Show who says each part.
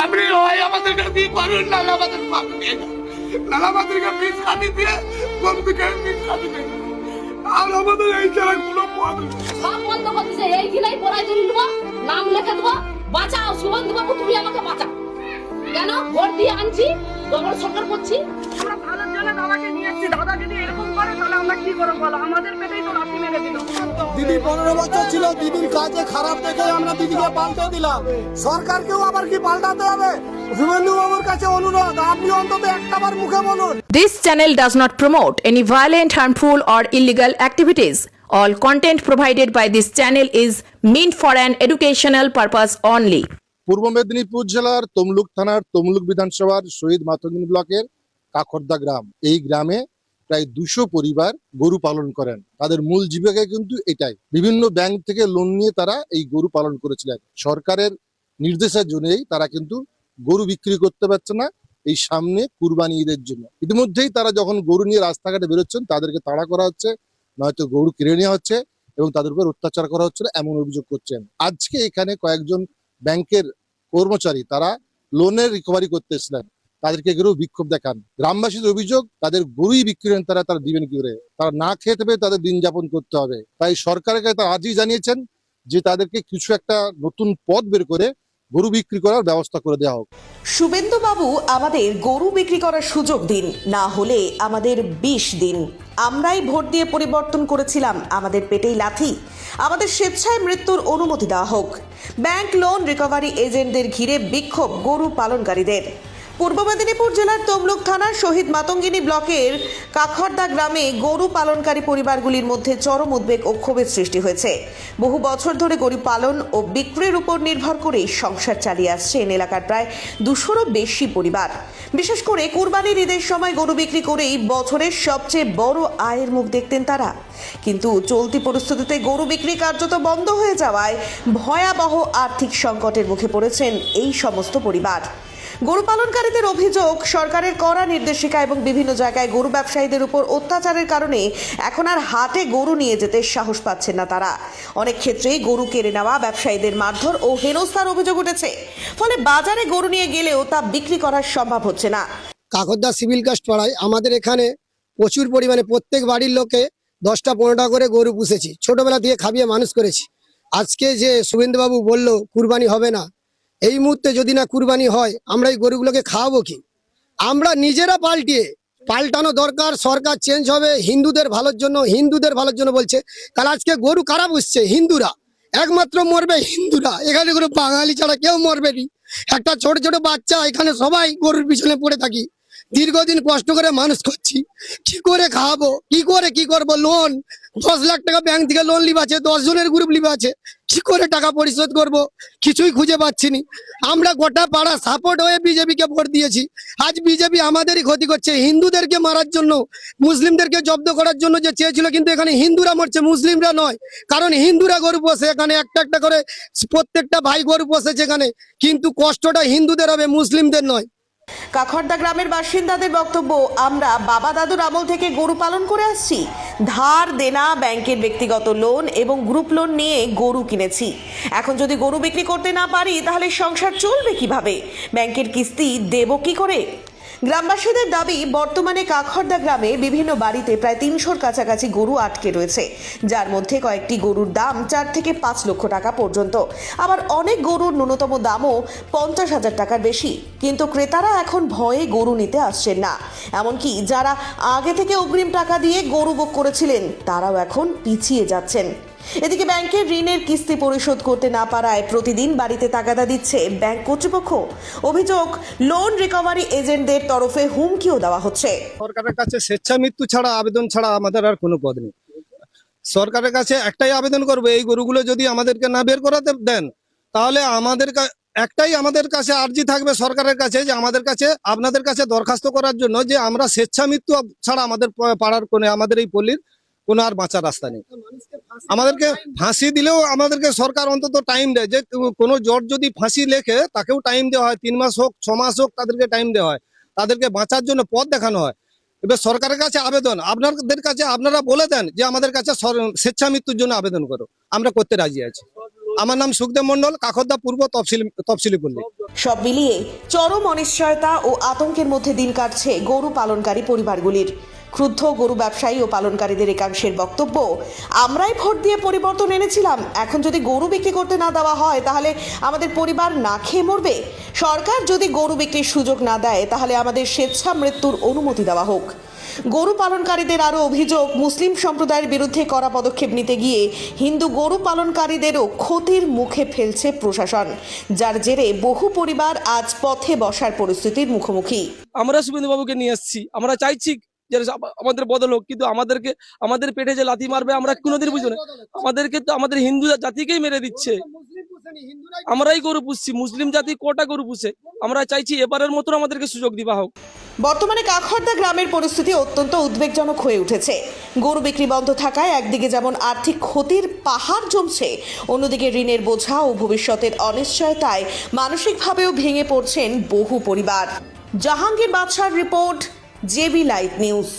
Speaker 1: আপনি হয় আমাদেরকে দিয়ে পারুন, নাহলে আমাদের বাপ দিয়ে যান। নাহলে আমাদেরকে বীজ খাটি দিয়ে বন্ধুকে বীজ খাটি দেন। আর আমাদের এই ছাড়া কোনো পথ নেই।
Speaker 2: সব বন্ধ করে দিছে, এই কিলাই পড়াই দিয়ে দেবো, নাম লিখে দেবো, বাঁচাও শুভেন্দু বাবু, তুমি আমাকে বাঁচাও। কেন ভোট দিয়ে আনছি, ডবল সরকার করছি।
Speaker 3: আমরা ভালোর জন্য দাদাকে নিয়ে এসেছি। দাদা যদি এরকম করে তাহলে আমরা কি করবো বলো? আমাদের পেটেই তো লাথি মেরে দিল।
Speaker 4: দিদি 15 বছর ছিল, দিদির কাজে খারাপ দেখে আমরা দিদিকে পাল্টে দিলাম। সরকারকেও আবার কি পাল্টাতে হবে? শুভেন্দু বাবুর কাছে অনুরোধ, আপনি অন্তত একটাবার মুখে বলুন।
Speaker 5: This channel does not promote any violent, harmful, or illegal activities. All content provided by this channel is meant for an educational purpose only.
Speaker 6: পূর্ব মেদিনীপুর জেলার তমলুক থানার তমলুক বিধানসভার শহীদ মাতঙ্গিনী ব্লকের কাখরদা গ্রাম, এই গ্রামে প্রায় 200 পরিবার গরু পালন করেন। তাদের মূল জীবিকা কিন্তু এটাই। বিভিন্ন ব্যাংক থেকে লোন নিয়ে তারা এই গরু পালন করেছিলেন। সরকারের নির্দেশের জন্যই তারা কিন্তু গরু বিক্রি করতে পারছে না এই সামনে কুরবানি ঈদের জন্য। ইতিমধ্যেই তারা যখন গরু নিয়ে রাস্তাঘাটে বেরোচ্ছেন, তাদেরকে তাড়া করা হচ্ছে, নয়তো গরু কেড়ে নেওয়া হচ্ছে এবং তাদের উপর অত্যাচার করা হচ্ছে, এমন অভিযোগ করছেন। আজকে এখানে কয়েকজন ব্যাংকের কর্মচারী তারা লোনের রিকভারি করতে এসেছিলেন, তাদেরকে গরু বিক্ষোভ দেখান। গ্রামবাসীদের অভিযোগ, তাদের গরুই বিক্রি করেন তারা দিবেন কি করে? তারা না খেতে পেয়ে তাদের দিন যাপন করতে হবে। তাই সরকারকে তারা আজই জানিয়েছেন যে তাদেরকে কিছু একটা নতুন পথ বের করে গরু বিক্রি করার ব্যবস্থা করে দেওয়া হোক।
Speaker 7: শুভেন্দু বাবু আমাদের গরু বিক্রি করার সুযোগ দিন, না হলে আমাদের বিষ দিন। আমরাই ভোট দিয়ে পরিবর্তন করেছিলাম আমাদের পেটেই লাথি। আমাদের স্বেচ্ছায় মৃত্যুর অনুমতি দেওয়া হোক। ব্যাংক লোন রিকভারি এজেন্টদের ঘিরে বিক্ষোভ গরু পালনকারীদের। পূর্ব মেদিনীপুর জেলার তমলুক থানার শহীদ মাতঙ্গিনী ব্লকের কাখরদা গ্রামে গরু পালনকারী পরিবারগুলির মধ্যে চরম উদ্বেগ ও ক্ষোভের সৃষ্টি হয়েছে। বহু বছর ধরে গরু পালন ও বিক্রির উপর নির্ভর করে সংসার চালিয়ে আসছে এলাকার প্রায় 200-রও বেশি পরিবার। বিশেষ করে কুরবানির ঈদের সময় গরু বিক্রি করেই বছরের সবচেয়ে বড় আয়ের মুখ দেখতেন তারা। কিন্তু চলতি পরিস্থিতিতে গরু বিক্রি কার্যত বন্ধ হয়ে যাওয়ায় ভয়াবহ আর্থিক সংকটের মুখে পড়েছেন এই সমস্ত পরিবার। গরু পালনকারীদের অভিযোগ, সরকারের কড়া নির্দেশিকা এবং বিভিন্ন জায়গায় গরু ব্যবসায়ীদের উপর অত্যাচারের কারণে এখন আর হাটে গরু নিয়ে যেতে সাহস পাচ্ছেন না তারা। অনেক ক্ষেত্রেই গরু কেড়ে নেওয়া, ব্যবসায়ীদের মারধর ও হেনস্থার অভিযোগ উঠেছে। ফলে বাজারে গরু নিয়ে গেলেও তা বিক্রি করা সম্ভব হচ্ছে না।
Speaker 4: কাকরদা সিভিল কাস্ট পাড়ায় আমাদের এখানে প্রচুর পরিমাণে প্রত্যেক বাড়ির লোকে 10টা-15টা করে গরু পুষেছি, ছোটবেলা দিয়ে খাবিয়ে মানুষ করেছি। আজকে যে শুভেন্দু বাবু বললো কুরবানি হবে না, এই মুহূর্তে যদি না কুরবানি হয় আমরা এই গরুগুলোকে খাওয়াবো কি? আমরা নিজেরা পাল্টানো দরকার। সরকার চেঞ্জ হবে হিন্দুদের ভালোর জন্য বলছে। কাল আজকে গরু কারা পুষছে? হিন্দুরা। একমাত্র মরবে হিন্দুরা, এখানে কোনো বাঙালি ছাড়া কেউ মরবে নি। একটা ছোট ছোট বাচ্চা, এখানে সবাই গরুর পিছনে পড়ে থাকি। দীর্ঘদিন কষ্ট করে মানুষ করছি, কি করে খাওয়াবো, কি করবো? লোন 10 লাখ টাকা ব্যাংক থেকে লোন লিবা আছে, 10 জনের গ্রুপ লিবা আছে, কি করে টাকা পরিশোধ করব? কিছুই খুঁজে পাচ্ছি নি। আমরা গোটা পাড়া সাপোর্ট হয়ে বিজেপিকে ভোট দিয়েছি। আজ বিজেপি আমাদেরই ক্ষতি করছে, হিন্দুদেরকে মারার জন্য, মুসলিমদেরকে জব্দ করার জন্য যে চেয়েছিল, কিন্তু এখানে হিন্দুরা মরছে, মুসলিমরা নয়। কারণ হিন্দুরা গরু পোষে, এখানে একটা একটা করে প্রত্যেকটা ভাই গরু পোষেছে এখানে, কিন্তু কষ্টটা হিন্দুদের হবে, মুসলিমদের নয়।
Speaker 7: কাখরদা গ্রামের বাসিন্দাদের বক্তব্য, আমরা বাবা দাদুর আমল থেকে গরু পালন করে আসছি। ধার দেনা, ব্যাংকের ব্যক্তিগত লোন এবং গ্রুপ লোন নিয়ে গরু কিনেছি। এখন যদি গরু বিক্রি করতে না পারি তাহলে সংসার চলবে কিভাবে? ব্যাংকের কিস্তি দেব কি করে? গ্রামবাসীদের দাবি, বর্তমানে কাখরদা গ্রামে বিভিন্ন বাড়িতে প্রায় 300-র কাছাকাছি গরু আটকে রয়েছে, যার মধ্যে কয়েকটি গরুর দাম 4 থেকে 5 লক্ষ টাকা পর্যন্ত। আবার অনেক গরুর ন্যূনতম দামও 50,000 টাকার বেশি। কিন্তু ক্রেতারা এখন ভয়ে গরু নিতে আসছেন না। এমনকি যারা আগে থেকে অগ্রিম টাকা দিয়ে গরু বুক করেছিলেন তারাও এখন পিছিয়ে যাচ্ছেন। এদিকে ব্যাংকের ঋণের কিস্তি পরিশোধ করতে না পারায় প্রতিদিন বাড়িতে তাগাদা দিচ্ছে ব্যাংক কর্তৃপক্ষ। অভিযোগ, লোন রিকভারি এজেন্টদের তরফে হুমকিও দেওয়া হচ্ছে।
Speaker 4: সরকারের কাছে স্বেচ্ছা মৃত্যু ছাড়া, আবেদন ছাড়া আমাদের আর কোনো পথ নেই। সরকারের কাছে একটাই আবেদন করবো, এই গরুগুলো যদি আমাদেরকে না বের করাতে দেন, তাহলে আমাদের কাছে আর্জি থাকবে সরকারের কাছে, যে আমাদের কাছে, আপনাদের কাছে দরখাস্ত করার জন্য, যে আমরা স্বেচ্ছা মৃত্যু ছাড়া আমাদের পাড়ার কোণে, আমাদের এই পল্লীর কোনো আর বাঁচার রাস্তা নেই। আমাদেরকে ফাঁসি দিলেও আমাদেরকে সরকার অন্তত টাইম দেয়, যে কোনো জজ যদি ফাঁসি লেখে তাকেও টাইম দেওয়া হয়, 3 মাস হোক 6 মাস হোক, তাদেরকে টাইম দেওয়া হয়, তাদেরকে বাঁচার জন্য পথ দেখানো হয়। এবার সরকারের কাছে আবেদন, আপনাদের কাছে আপনারা বলে দেন যে আমাদের কাছে স্বেচ্ছা মৃত্যুর জন্য আবেদন করো, আমরা করতে রাজি আছি। আমার নাম সুখদেব মন্ডল, কাকরদা পূর্ব তফসিলি পল্লী।
Speaker 7: সব মিলিয়ে চরম অনিশ্চয়তা ও আতঙ্কের মধ্যে দিন কাটছে গরু পালনকারী পরিবারগুলির। ক্ষুব্ধ গরু ব্যবসায়ী ও পালনকারীদের একাংশের বক্তব্য, আমরাই ভোট দিয়ে পরিবর্তন এনেছিলাম, এখন যদি গরু বিক্রি করতে না দেওয়া হয় তাহলে আমাদের পরিবার না খেয়ে মরবে। সরকার যদি গরু বিক্রির সুযোগ না দেয় তাহলে আমাদের স্বেচ্ছা মৃত্যুর অনুমতি দেওয়া হোক। গরু পালনকারীদের আরও অভিযোগ, মুসলিম সম্প্রদায়ের বিরুদ্ধে কড়া পদক্ষেপ নিতে গিয়ে হিন্দু গরু পালনকারীদেরও ক্ষতির মুখে ফেলছে প্রশাসন, যার জেরে বহু পরিবার আজ পথে বসার পরিস্থিতির মুখোমুখি।
Speaker 8: আমরা শুভেন্দুবাবুকে নিয়ে এসেছি, আমরা চাইছি যে আমাদের বদল হোক, কিন্তু আমাদের পেটে যে লাথি মারবে আমরা কোনোদিন বুঝবো না। আমাদেরকে তো আমাদের হিন্দু জাতিকেই মেরে দিচ্ছে। আমরাই গরু পুষছি, মুসলিম জাতি কোটা গরু পুষে। আমরা চাইছি এবারের মতো আমাদেরকে সুযোগ দিবা হোক।
Speaker 7: বর্তমানে কাকরদা গ্রামের পরিস্থিতি অত্যন্ত উদ্বেগজনক হয়ে উঠেছে। গরু বিক্রি বন্ধ থাকায় একদিকে যেমন আর্থিক ক্ষতির পাহাড় জমছে, অন্যদিকে ঋণের বোঝা ও ভবিষ্যতের অনিশ্চয়তায় মানসিকভাবেও ভেঙে পড়ছেন বহু পরিবার। জাহাঙ্গীর বাদশার রিপোর্ট, জেবি লাইভ নিউজ।